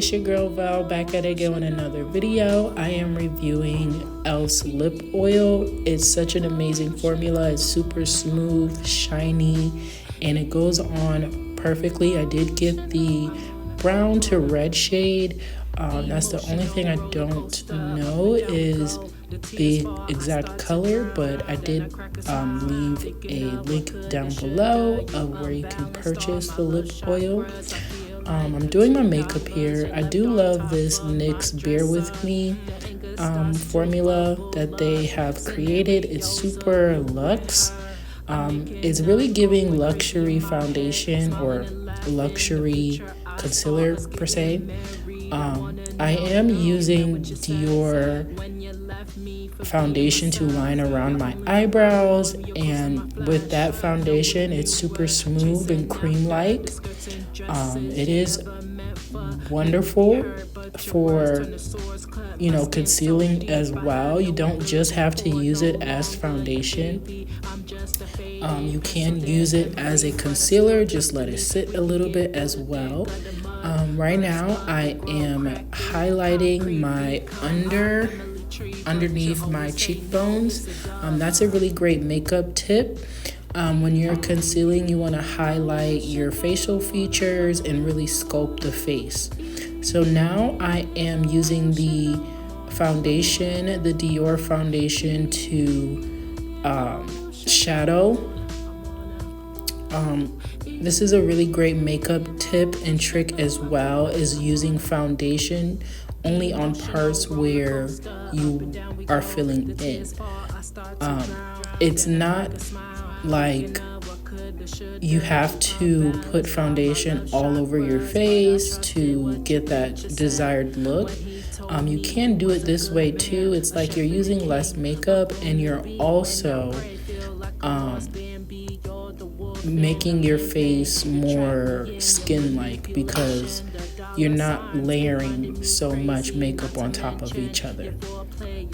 it's your girl Val back at it again with another video. I am reviewing e.l.f.'s lip oil. It's such an amazing formula. It's super smooth, shiny, and it goes on perfectly. I did get the brown to red shade. That's the only thing I don't know is the exact color, but I did leave a link down below of where you can purchase the lip oil. I'm doing my makeup here. I do love this NYX Bear With Me formula that they have created. It's super luxe. It's really giving luxury foundation or luxury concealer per se. I am using Dior foundation to line around my eyebrows, and with that foundation it's super smooth and cream-like. It is wonderful for concealing as well. You don't just have to use it as foundation. You can use it as a concealer, just let it sit a little bit as well. Right now I am highlighting my underneath my cheekbones. That's a really great makeup tip. When you're concealing, you want to highlight your facial features and really sculpt the face. So now I am using the foundation, the Dior foundation, to shadow. This is a really great makeup tip and trick as well, is using foundation only on parts where you are filling in. It's not like you have to put foundation all over your face to get that desired look. You can do it this way too. It's like you're using less makeup and you're also making your face more skin-like because you're not layering so much makeup on top of each other.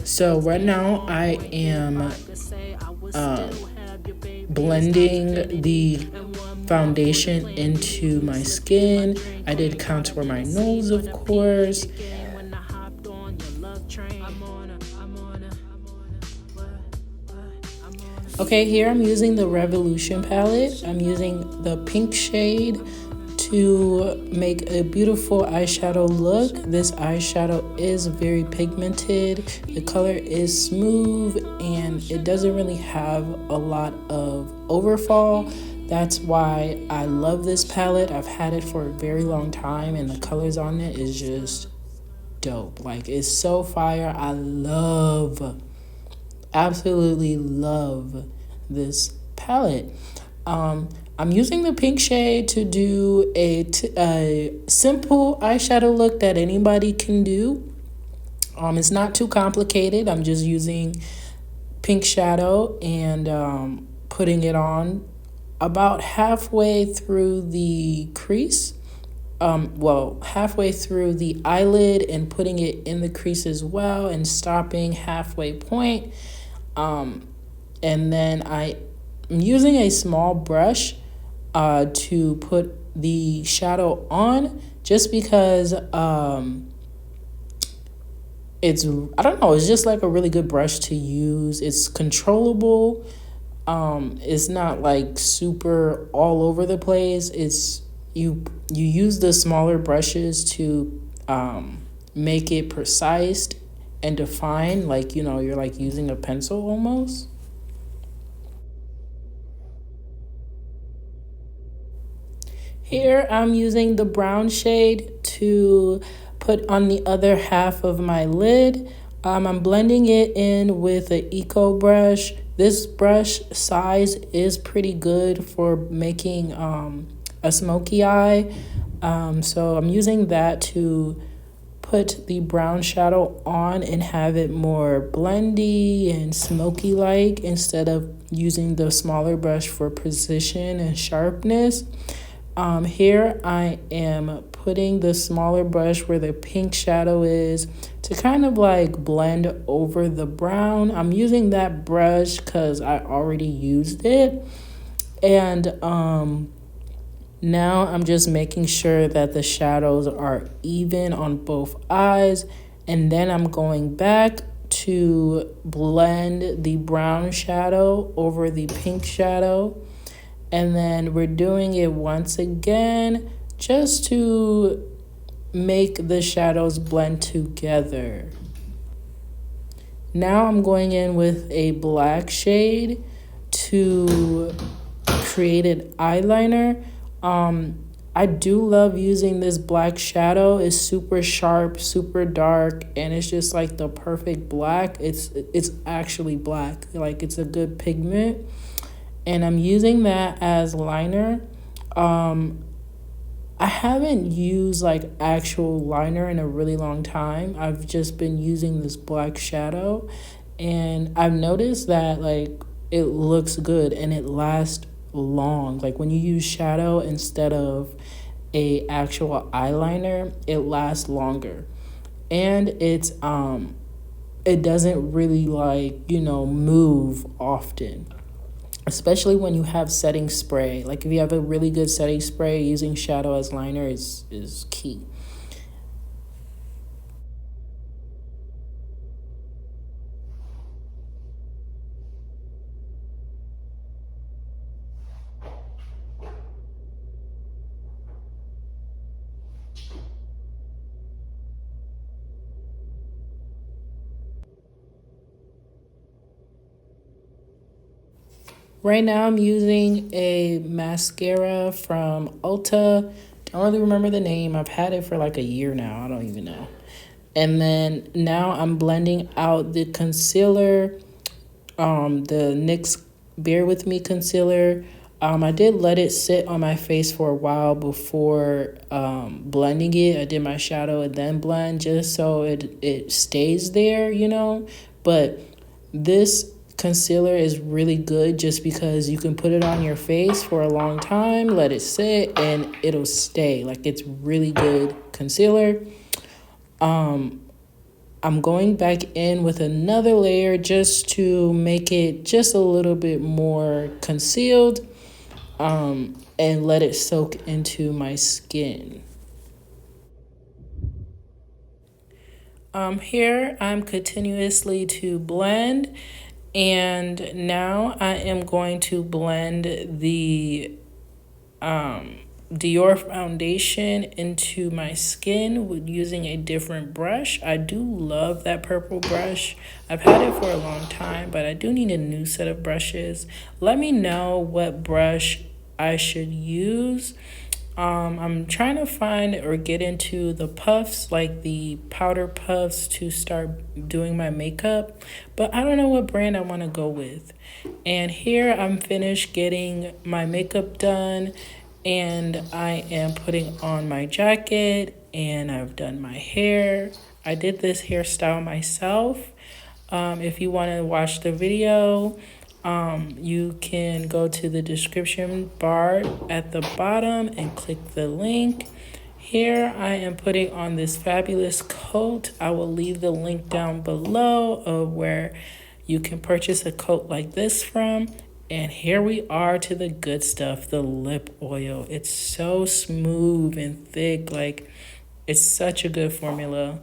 So right now I am blending the foundation into my skin. I did contour my nose, of course. Okay, here I'm using the Revolution palette. I'm using the pink shade to make a beautiful eyeshadow look. This eyeshadow is very pigmented. The color is smooth and it doesn't really have a lot of overfall. That's why I love this palette. I've had it for a very long time and the colors on it is just dope. Like, it's so fire. I absolutely love this palette. I'm using the pink shade to do a simple eyeshadow look that anybody can do. It's not too complicated. I'm just using pink shadow and putting it on about halfway through the crease. Halfway through the eyelid and putting it in the crease as well and stopping halfway point. And then I'm using a small brush to put the shadow on, just because it's just like a really good brush to use. It's controllable. It's not like super all over the place. It's you use the smaller brushes to make it precise and defined, like you're like using a pencil almost. Here I'm using the brown shade to put on the other half of my lid. I'm blending it in with an Eco brush. This brush size is pretty good for making a smoky eye. So I'm using that to put the brown shadow on and have it more blendy and smoky like, instead of using the smaller brush for precision and sharpness. Here I am putting the smaller brush where the pink shadow is to kind of like blend over the brown. I'm using that brush because I already used it. And Now I'm just making sure that the shadows are even on both eyes, and then I'm going back to blend the brown shadow over the pink shadow, and then we're doing it once again just to make the shadows blend together. Now I'm going in with a black shade to create an eyeliner. I do love using this black shadow. It's super sharp, super dark, and it's just like the perfect black. It's actually black. Like it's a good pigment. And I'm using that as liner. I haven't used like actual liner in a really long time. I've just been using this black shadow, and I've noticed that like it looks good and it lasts long. Like when you use shadow instead of a actual eyeliner, it lasts longer. And it doesn't really like, move often, especially when you have setting spray. Like if you have a really good setting spray, using shadow as liner is key. Right now I'm using a mascara from Ulta. Don't really remember the name. I've had it for like a year now. I don't even know. And then now I'm blending out the concealer, the NYX Bear With Me concealer. I did let it sit on my face for a while before blending it. I did my shadow and then blend just so it stays there, But this concealer is really good just because you can put it on your face for a long time, let it sit, and it'll stay. Like it's really good concealer. I'm going back in with another layer just to make it just a little bit more concealed, and let it soak into my skin. Here I'm continuously to blend, and now I am going to blend the Dior foundation into my skin with using a different brush. I do love that purple brush. I've had it for a long time, but I do need a new set of brushes. Let me know what brush I should use. I'm trying to find or get into the puffs, like the powder puffs, to start doing my makeup, but I don't know what brand I want to go with. And here I'm finished getting my makeup done, and I am putting on my jacket, and I've done my hair. I did this hairstyle myself. If you want to watch the video, you can go to the description bar at the bottom and click the link. Here I am putting on this fabulous coat. I will leave the link down below of where you can purchase a coat like this from. And here we are to the good stuff, the lip oil. It's so smooth and thick. Like, it's such a good formula.